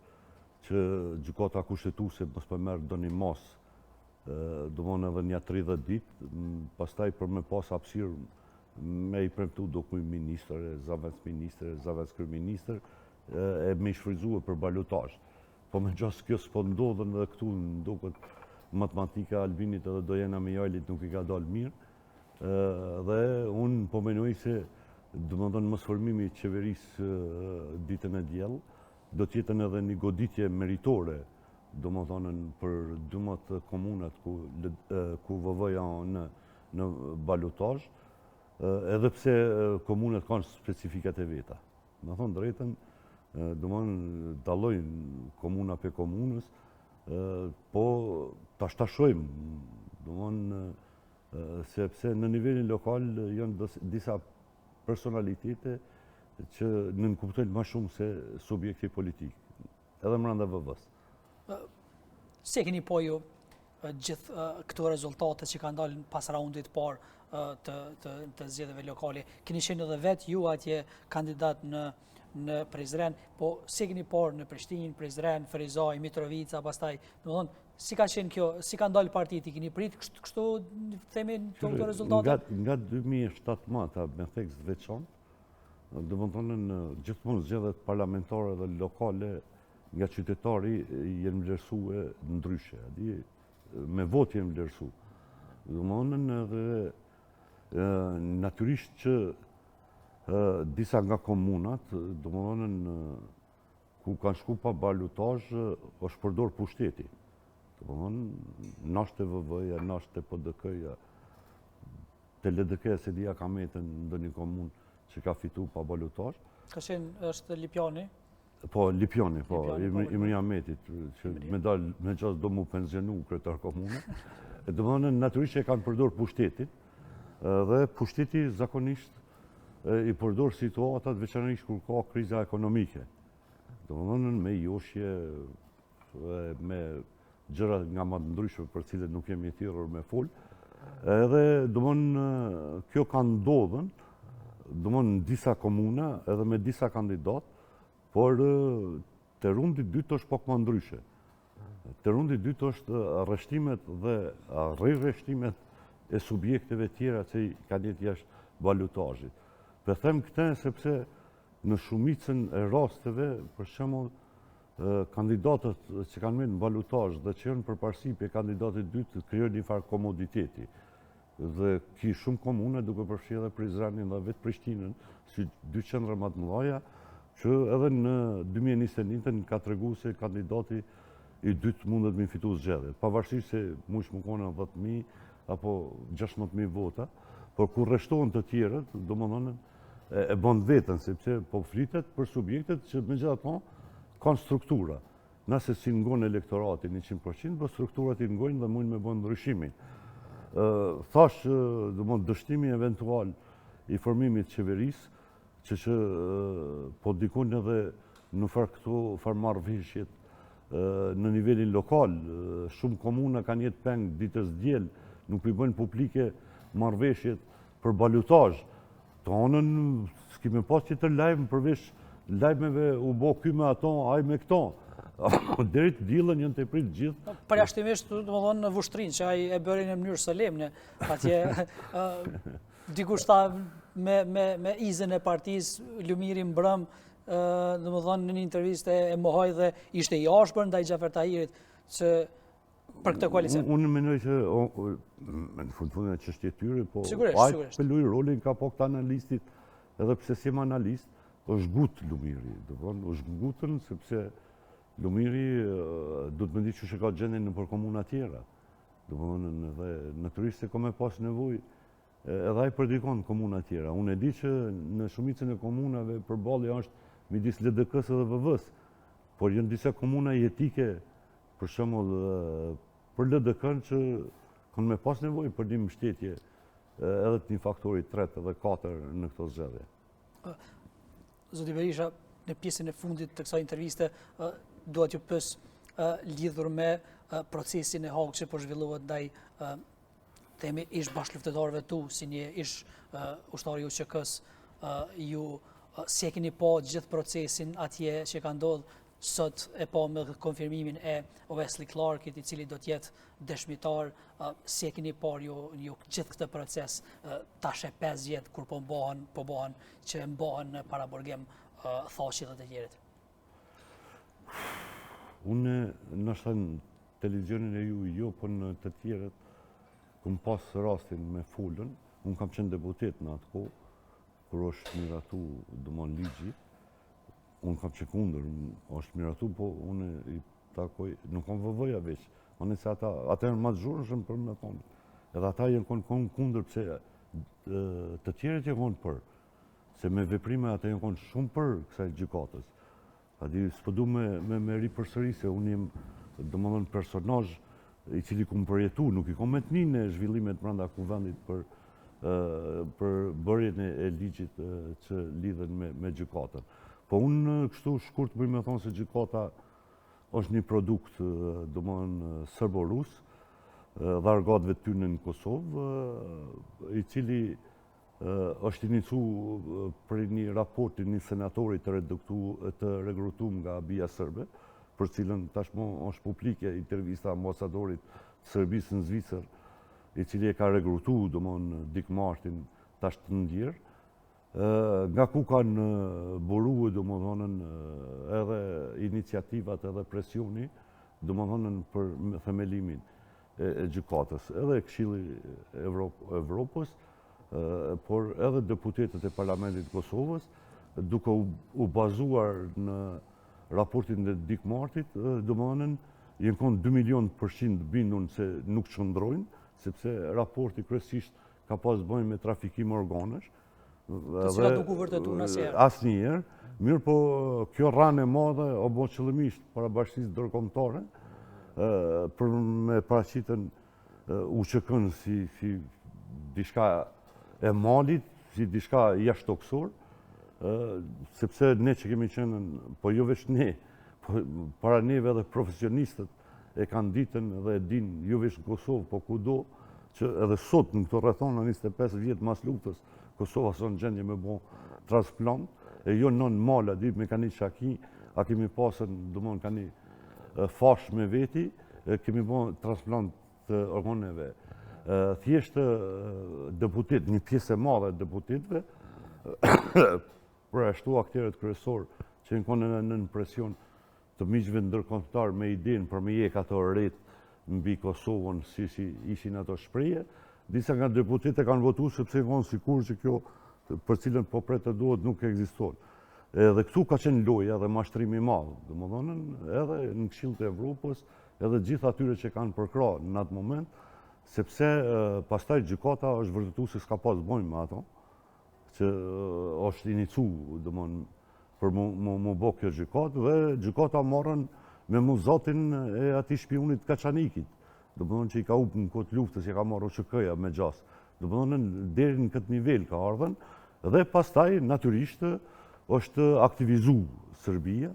që gjykata kushtetuese mos po merr doni mos domon edhe një 30 ditë, pastaj për me pas hapësirë me i premtu do kuj ministër, zavens kryeministër, e me i shfrytzuar për balotazh. Po me gjasë kjo s'po ndodhen dhe këtu ndoket matematika Albinit edhe Dojana Mijalit nuk i ka dalë mirë. Dhe unë po menoj se domethënë mos formimi i qeverisë ditën e diell do të jetë edhe një goditje meritore, domethënë për 12 komunat ku VV-ja në balotazh, edhe pse komunat kanë specifikat e veta. Me thonë drejtën, domethënë dallojnë komuna pe komunës, po ta shtashojmë, domethënë sepse në nivelin lokal janë disa personalitete që nënkuptojnë më shumë se subjekti politik, edhe mbranda VV-s. Si e keni po ju gjithë këto rezultate që kanë dalë pas raundit parë të zgjedhjeve lokale? Keni qenë edhe vetë ju atje kandidat në Prizren, po si keni parë në Prishtinë, Prizren, Ferizaj, Mitrovica, pastaj, domethënë, si ka qenë kjo, si kanë dalë partitë, keni prit kështu themi këto rezultate? Nga 2017 me tekst veçantë, domethënë gjithmonë zgjedhjet parlamentare dhe lokale nga qytetari jenë vlerësuar ndryshe, me vot jenë vlerësuar. Domethënë edhe natyrisht që disa nga komunat, domethënë ku kanë shku pa balotazh, është përdor pushteti. Domethënë nashte VV-ja, nashte PDK-ja, te LDK-ja se dia ka metën ndonjë komunë që ka fitu pa balotazh. Ka qenë është Lipjani? Po, Lipjani, po, Imri Ahmetit, që me gjas do mu penzionu kryetar komune. Domethënë natyrisht që e kanë përdor pushtetin, dhe pushteti zakonisht i përdor situatat veçanërisht kur ka kriza ekonomike. Domethënë me joshje, me gjëra nga më të ndryshme për cilët nuk jemi thirrur me fol. Edhe domethënë kjo ka ndodhur, domethënë në disa komuna edhe me disa kandidat, por te rundi i dytë është pak më ndryshe. Te rundi i dytë është rreshtimet dhe rirreshtimet e subjekteve tjera që kanë jetë jashtë balotazhit. Po them këtë sepse në shumicën e rasteve, për shembull, kandidatët që kanë marrë në balotazh dhe që janë përparësi pe kandidatit dytë krijojnë një farë komoditeti. Dhe ki shumë komune duke përfshirë edhe Prizrenin dhe vetë Prishtinën, si dy qendra më të mëdha, që edhe në 2021 ka tregu se kandidati i dytë mundet me fitu zgjedhjet. Pavarësisht se mund të kone 10.000 apo 16.000 vota, por kur rreshtohen të tjerët, domethënë e bën vetën, sepse po flitet për subjektet që megjithatë kanë struktura. Nëse si ngon elektorati 100%, po strukturat i ngojnë dhe mund me bën ndryshimin. Thash, domethënë dështimi eventual i formimit të qeverisë, që po dikon edhe në farë këto farë marrëveshjet në nivelin lokal. Shumë komuna kanë jetë peng ditës diel, nuk i bëjnë publike marrëveshjet për balotazh. Tonën s'kime pas tjetër lajmë përveç lajmeve u bo ky me ato, aj me këto. Deri të diellën janë të prit gjithë. Përjashtimisht, domethënë në Vushtrinë, që ai e bëri në mënyrë solemne, atje dikush tha me izën e partisë, Lumiri mbrëm, domethënë në një intervistë e mohoi dhe ishte i ashpër ndaj Xhafer Tahirit që për këtë koalicion. Unë mendoj që në fundin e çështjes tyre, po ai peloi rolin ka po këta analistit, edhe pse si analist, është gut Lumiri, domethënë është gutën sepse Lumiri do të më di që ka gjendjen në për komuna tjera. Domethënë dhe natyrisht se ka me pas nevojë edhe ai përdikon komuna tjera. Unë e di që në shumicën e komunave përballja është midis LDK-s dhe VV-s, por janë disa komuna jetike, për shembull për LDK-n që kanë me pas nevojë për një mbështetje edhe të një faktori 3 edhe 4 në këto zgjedhje. Zoti Berisha, në pjesën e fundit të kësaj interviste, duhet ju pyes lidhur me procesin e Hagut që po zhvillohet ndaj themi ish bashkëluftëtarëve tu, si një ish ushtari i UÇK-s, ju si e keni po gjithë procesin atje që ka ndodhur sot e po me konfirmimin e Wesley Clarkit, i cili do të jetë dëshmitar, si e keni po ju gjithë këtë proces tash e 5 vjet kur po bëhen që mbahen në paraburgim thashit dhe të tjerit? Unë nështë në televizionin e jo, po në të tjerët, këm pas rastin me folën, unë kam qenë deputet në atë kohë, kur është miratu dëmon ligji, unë kam qenë kundër, është miratu, po unë i takoj, nuk kam vëvëja veç, unë se ata janë ma të zhurëshëm për me thonë, edhe ata janë konë kundër, pse të tjerët janë konë për, se me veprime ata janë konë shumë për kësaj gjykatës. S'po du me ri përsëri se unë jem domethënë personazh i cili kom përjetu, nuk i kom me të një në zhvillimet brenda kuvendit për për bërjen e ligjit që lidhen me gjykatën. Po unë kështu shkurt bëj me thonë se gjykata është një produkt serbo-rus dhe argatëve të tyre në Kosovë, i cili është inicu për një raport një senatori të regrutum nga Bia Sërbe, për cilën tashmo është publike intervista ambasadorit të Serbisë në Zvicër, i cili e ka regrutu, Dick Martin, tash të ndjerë, nga ku kanë buru, edhe iniciativat edhe presioni, për themelimin e gjykatës, edhe Këshilli Evropës, por edhe deputetët e Parlamentit Kosovës, duke u bazuar në raportin e Dick Martit, jenë konë 2 milion % bindun se nuk qëndrojnë, sepse raporti kryesisht ka pas bëjnë me trafikim organesh. Të cilat nuk u vërtetu nësjerë. Asë njerë, mirë po kjo rane madhe o bo qëllimisht para bashkësisë ndërkombëtare, për me paraqitën UÇK-n si diçka e malit, si diçka jashtëtoksor, sepse ne që kemi qenë, po jo veç ne, para neve edhe profesionistët e kanë ditën dhe e din jo veç në Kosovë, po kudo, që edhe sot në këto rrethona 25 vjetë mas luftës, Kosova së në gjendje me bo transplant, e jo non mala, di me ka një shaki, a kemi pasën, dëmon ka një fash me veti, kemi bo transplant të organeve. Thjeshtë deputet, një pjesë e madhe deputetve, për ashtu akterët kryesor që në kone në presion të miqve ndërkombëtar me idenë për me jek ato rrit mbi Kosovën si ishin ato shpreje, disa nga deputete kanë votu sepse konë sikur që kjo për cilën po pretendohet nuk ekziston. Edhe këtu ka qenë loja dhe mashtrimi madh, domethënë edhe në Këshillin e Evropës, edhe gjithë atyre që kanë përkra në atë moment, sepse pastaj gjykata është vërtetu se s'ka pas bojnë me ato, që është inicu, për mu bo kjo gjykatë, dhe gjykata marrën me muzatin e ati shpionit Kaçanikit, që i ka upë në këtë luftës, i ka marrë UÇK-ja me gjas. Deri në këtë nivel ka ardhen, dhe pastaj, natyrisht, është aktivizu Serbia,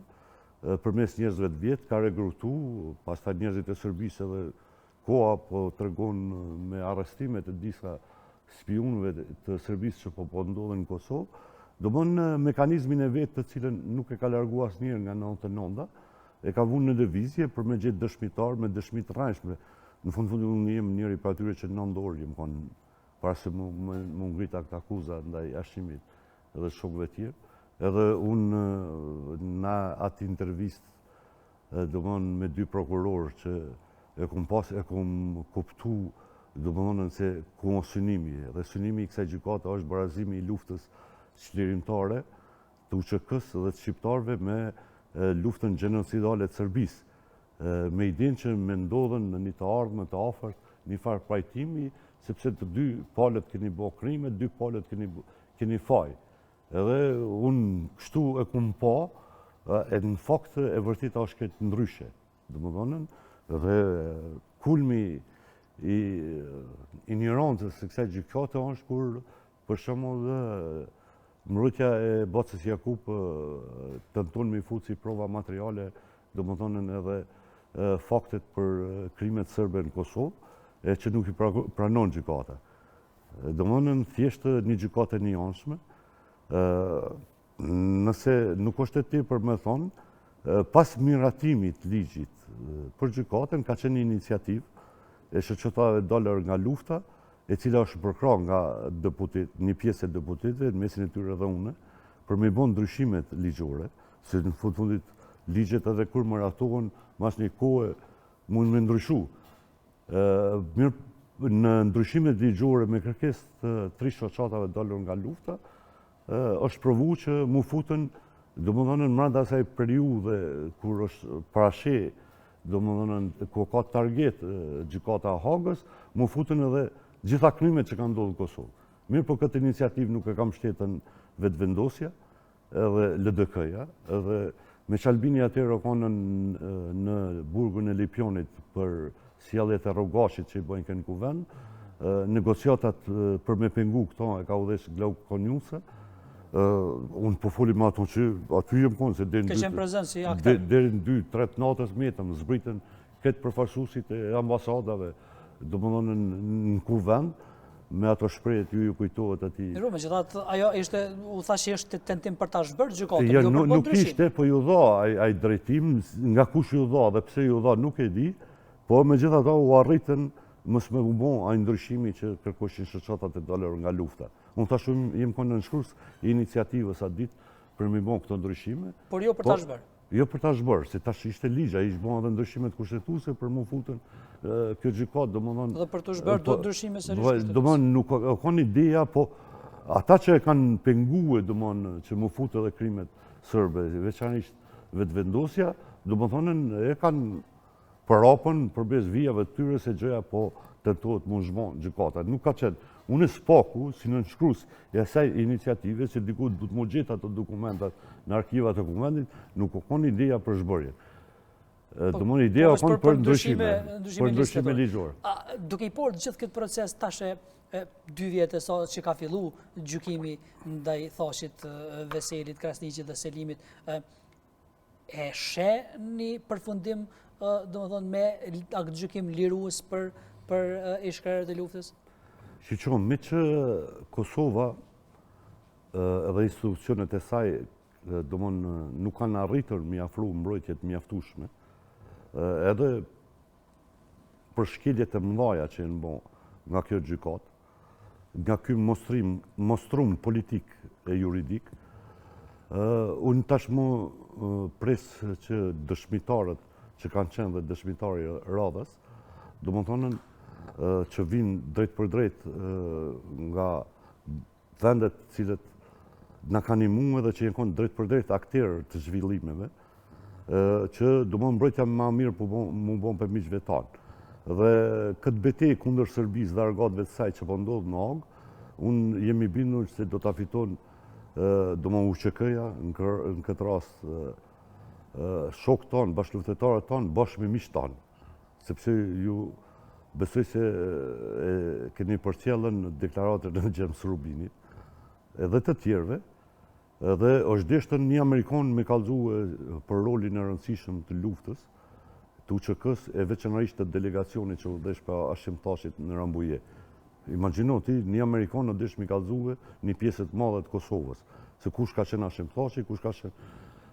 përmes njerëzve të vjetë, ka regrutu, pastaj njerëzit e Serbisë edhe koha po të regon me arrestimet e disa spionëve të Serbisë që po ndodhen në Kosovë, mekanizmin e vetë të cilën nuk e ka largu asnjëherë nga 99-a, e ka vunë në lëvizje për me gjetë dëshmitar, me dëshmi të rrajshme. Në fund unë jem njëri për atyre që 9 orë jem konë, para se mu ngrit akt akuza ndaj Hashimit edhe shokëve tjerë. Edhe unë na atë intervist, me 2 prokurorë që e kom kuptu, se ku o synimi, dhe synimi i kësaj gjykate është barazimi i luftës çlirimtare të UÇK-s dhe të shqiptarëve me luftën gjenocidale të Serbisë, me idenë që me ndodhen në një të ardhme të afërt, një farë pajtimi, sepse të 2 palët keni bo krime, 2 palët keni faj. Edhe unë kështu e kum pa, e në fakt e vërtita është këtë ndryshe. Dhe kulmi i ignorancës së kësaj gjykate është kur për shembull mbrojtja e Bacës Jakub tenton me i fut si prova materiale, edhe faktet për krimet serbe në Kosovë, që nuk i pranon gjykata. Thjeshtë një gjykate një anshme, nëse nuk është e tepër me thonë, pas miratimit ligjit për gjykatën ka qenë një iniciativë e shoqëtave dollar nga lufta, e cila është përkra nga një pjesë e deputetëve, në mesin e tyre dhe une, për me bon ndryshimet ligjore, se në fundit ligjet edhe kur më ratohen, mas një kohë mund me ndryshu. Në ndryshimet ligjore me kërkes të 3 shoqatave dollar nga lufta, është provu që mu futën, në mranda asaj periudhe kur është parashe, ku ka target gjykata Hagës, mu futën edhe gjitha krimet që ka ndodhur në Kosovë. Mirë po këtë iniciativë nuk e kam shtetën vetëvendosja, edhe LDK-ja, edhe me Qalbini atërë konën në burgun e Lipjonit për sjelljet e rrogashit që i bëjnë kënë kuvend, negociatat për me pengu këto e ka udhesh Glauk Konjuse. Unë po folim me ato që aty jem konë se deri në 2-3 natës metëm zbritën këtë përfaqësuesit e ambasadave, domethënë në kuvend, me ato shprehje ju kujtohet atij. Megjithatë, ajo ishte, u thash që është tentim për ta zbërë gjykatën, jo për Nuk ishte, po ju dha ai drejtim, nga kush ju dha dhe pse ju dha nuk e di, po megjithatë u arritën mos me u bë ai ndryshimi që kërkoshin shoqatat e dalër nga lufta. Unë thash jem kënë nënshkrues i iniciativës atë ditë për mi bën këto ndryshime. Por jo për ta zbërë. Jo për ta zbërë, se tash ishte ligj, ai bën edhe ndryshimet kushtetuese për mu futën kjo gjykatë, domethënë. Dhe për të zbërë do ndryshime sërish kushtetuese. Domethënë nuk ka ideja, po ata që e kanë penguar domethënë që mu futë edhe krimet serbe, veçanërisht vetvendosja, domethënë e kanë përhapën përbes vijave të tyre se gjëja po tentohet mu zhmon gjykata. Nuk ka qenë. Unë spaku, si nënshkrues e asaj iniciative, që diku du të mu gjetë ato dokumentat në arkivat e kuvendit, nuk ka ideja për zbërje. Domethënë ideja ka për ndryshime ligjore. Duke i porë gjithë këtë proces tashe 2 vjetë sa që ka fillu gjykimi ndaj Thashit, Veselit, Krasniqit dhe Selimit, e sheh një përfundim domethënë me atë gjykim lirues për ishkrerët e luftës? Shiqon, me që Kosova edhe institucionet e saj nuk kanë arritur mi afru mbrojtjet mjaftueshme, edhe për shkeljet e mëdha që në bo nga kjo gjykat, nga ky mostrum politik e juridik, unë tashmë pres që dëshmitarët që kanë qenë dhe dëshmitari radhës, do më thonën që vinë drejt për drejt nga vendet cilët na kanë imu edhe që jenë konë drejt për drejt akterë të zhvillimeve, që do më mbrojtja ma mirë mu bon për miqve tanë. Dhe këtë betejë kundër Serbisë dhe argatëve të saj që po ndodhë në Hag, unë jemi bindur se do të fiton do më UÇK-ja në këtë rast shok tonë, bashkëluftëtarët tonë, bashkë me miqtë tonë, sepse ju besoj se keni përcjellën deklaratën e James Rubinit, edhe të tjerëve, edhe është deshtën një Amerikan me kallëzue për rolin e rëndësishëm të luftës, të UÇK-s e veçanërisht të delegacionit që u desh për Hashim Thashit në Rambuje. Imagjino ti, një Amerikan në desh me kallëzue një pjesë të madhe të Kosovës, se kush ka qenë Hashim Thashi, kush ka qenë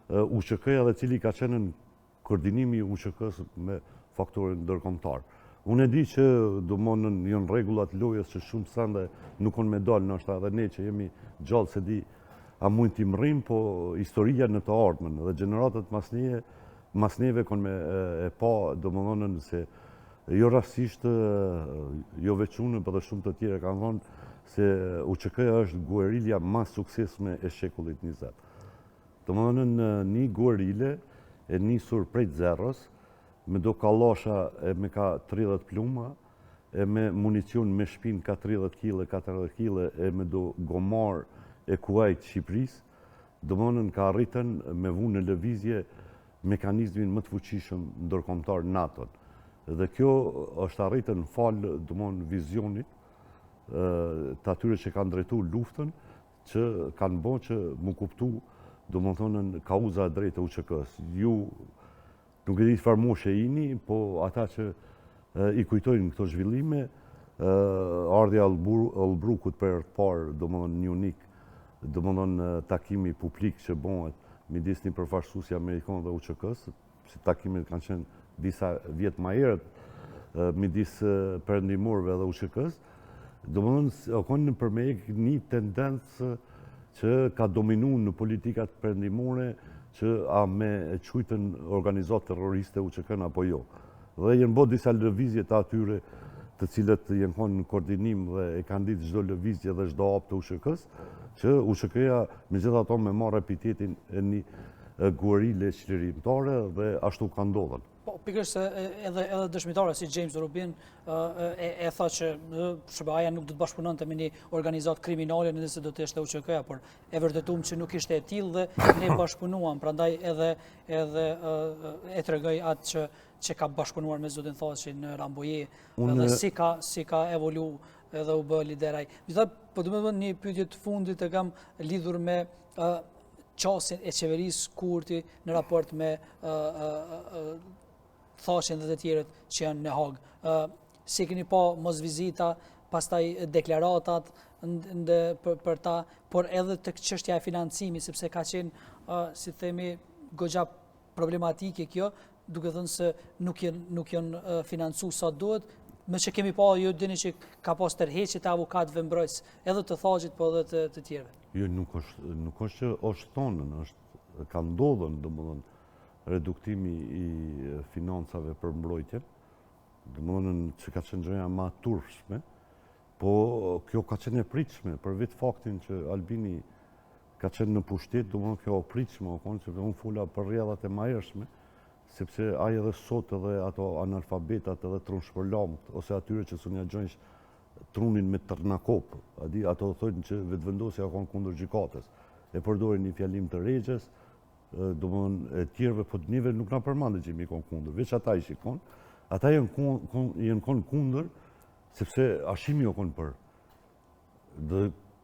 UÇK-ja dhe cili ka qenë në koordinimi UÇK-s me faktorin ndërkombëtar. Unë e di që do monën janë rregullat lojës që shumë sende nuk kanë me dalë, ndoshta edhe ne që jemi gjallë se di a mund t'i mrrim, po historia në të ardhmen dhe gjeneratët mas neve kanë me e pa, do më dhonën se jo rastisht, jo veçunë, për dhe shumë të tjere kanë thonë se UÇK-ja është guerilja mas suksesme e shekullit 20. Do më dhonën një guerile e nisur prej zerës, me do kallasha e me ka 30 pluma, e me municion me shpin ka 30 kg, 40 kg, e me do gomar e Kuwait Shqipëris, do mënën ka arritën me vu në lëvizje mekanizmin më të fuqishëm ndërkombëtar NATO-n. Dhe kjo është arritën falë, do mënë, vizionit të atyre që kanë drejtu luftën, që kanë bo që mu kuptu, do më thonën, kauza e drejtë e UÇK-s. Ju nuk e di çfarë moshe jini, po ata që i kujtojnë këto zhvillime, ardhja Allbrookut për herë të parë, domethënë një unik, domethënë takimi publik që bëhet midis një përfaqësuesi amerikan dhe UÇK-s, si takimet kanë qenë disa vjet më herët midis perëndimorëve dhe UÇK-s, domethënë kanë përmejk një tendencë që ka dominuar në politikat perëndimore, që a me qujtën organizat terroriste UÇK-n apo jo. Dhe jenë bo disa lëvizje të atyre të cilët jenë konë në koordinim dhe e kanë ditë çdo lëvizje dhe çdo hap të UÇK-s, që UÇK-ja me gjithë ato me marrë epitetin e një guerile çlirimtare dhe ashtu ka ndodhur. pikërisht se edhe dëshmitarët si James Rubin e tha që SBA-ja nuk do të bashkëpunonte me një organizatë kriminale nëse do të ishte UÇK-ja, por e vërtetuam që nuk ishte e tillë dhe ne bashkëpunuam, prandaj edhe e tregoj atë që ka bashkëpunuar me zotin Thaqin në Ramboje dhe si ka evolu edhe u bë lideraj. Po do të them një pyetje të fundit e kam lidhur me qasjen e qeverisë Kurti në raport me Thaqin dhe të tjerët që janë në Hagë. Si keni pa mos vizita, pastaj deklaratat për ta, por edhe të çështja e financimit, sepse ka qenë, si themi, goxha problematike kjo, duke thënë se nuk janë financu sa duhet, me që kemi pa, ju dini që ka pas tërheqje të avokatëve mbrojtës, edhe të Thaqit, po edhe të tjerëve. Jo, nuk është që është thonën, ka ndodhën, domethënë, reduktimi i financave për mbrojtjen, domethënë që ka qenë gjëja më turpshme, po kjo ka qenë e pritshme, përveç faktin që Albini ka qenë në pushtet, domethënë kjo e pritshme, sepse unë fola për rrjedhat e mëhershme, sepse ai edhe sot edhe ato analfabetat edhe trunshpërlamët, ose atyre që sunjagjojnë trunin me tërnakop, ato thonë që vetëvendosja ka kundër gjykatës, e përdorin një fjalim të regjes, domethënë e tjerëve, po të njëve nuk na përmandet që jemi kundër, veç ata i shikon, ata janë kundër, sepse ashimi o konë për. Dhe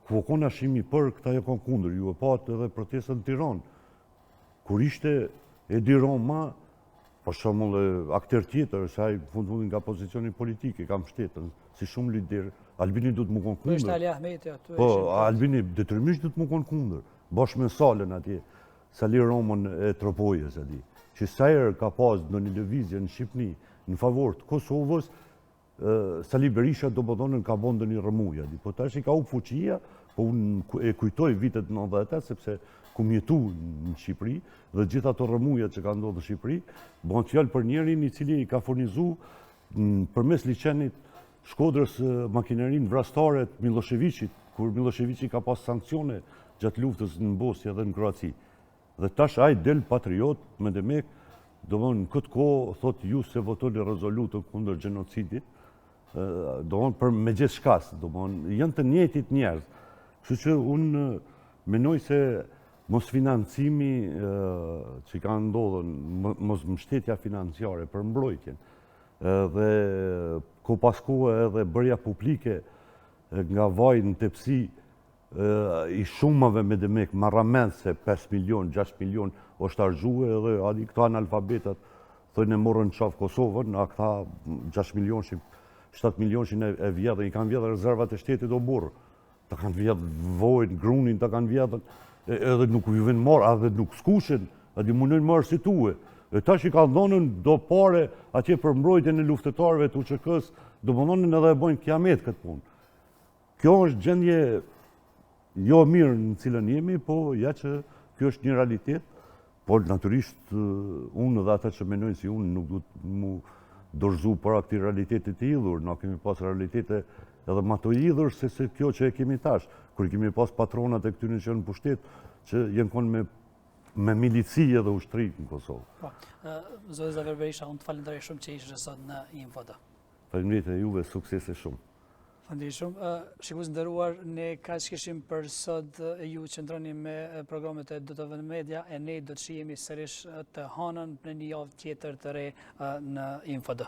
ku o konë ashimi për, këta e konë kundër, ju e patë edhe protestën në Tiranë, kur ishte Edi Rama, për shembull akter tjetër, se ai fundin nga pozicioni politike, ka mbështetën, si shumë lider, Albini do të më konë kundër. Po ishte Ali Ahmeti aty. Po, Albini detyrimisht do të më konë kundër, bashkë me Salën atje, Sali Romën e Tropojës atje, që sa herë ka pas në një lëvizje në Shqipni, në favor të Kosovës, Sali Berisha do bëdonën ka bondë një rëmuja, po tash i ka u fuqia, po unë e kujtoj vitet 90, sepse kum jetu në Shqipëri, dhe gjitha ato rëmuja që ka ndodhur në Shqipëri, bëhen fjalë për njerin i cili i ka furnizu përmes liçenit Shkodrës makinerinë vrastare të Miloševićit, kur Miloševići ka pas sankcione gjatë luftës në Bosnjë dhe në Kroaci. Dhe tash ai del patriot me demek, domthon në këtë kohë thotë ju se votoni rezolutën kundër gjenocidit, domthon për me gjithçka, domthon janë të njëjtit njerëz. Kështu që unë mendoj se mos financimi që ka ndodhur, mos mbështetja financiare për mbrojtjen, dhe ku pas kohë edhe bërja publike nga vaj në tepsi i shumave me demek marramend se 5 milion, 6 milion është argjue edhe adi këta analfabetat thënë e morën qafë Kosovën, a këta 6 milion, 7 milion e vjedhën, i kanë vjedhën rezervat e shtetit o burë, ta kanë vjedhën vojnë, grunin, ta kanë vjedhën, edhe nuk ju vënë marë, edhe nuk skushen, edhe mundojnë marë si tuë. E ta që i ka dhonën do pare atje për mbrojtjen e luftetarëve të UÇK-s, do mëndonin edhe e bojnë kiamet këtë punë. Kjo është gjendje jo mirë në cilën jemi, po ja që kjo është një realitet, por natyrisht unë dhe ata që menojnë si unë nuk du të mu dorëzu para këtij realiteti të idhur, na kemi pas realitete edhe ma të idhur se kjo që e kemi tash, kur kemi pas patronat e këtyre që janë pushtet, që janë konë me milici edhe ushtri në Kosovë. Po, Zoti Zafer Berisha, unë të falenderoj shumë që ishte sot në Infoda. Faleminderit e juve, suksese shumë. Faleminderit shumë. Shikues nderuar, ne kaq kishim për sot, ju qëndroni me programet e DTV Media e ne do të shihemi sërish të hënën në një javë tjetër të re në Infoda.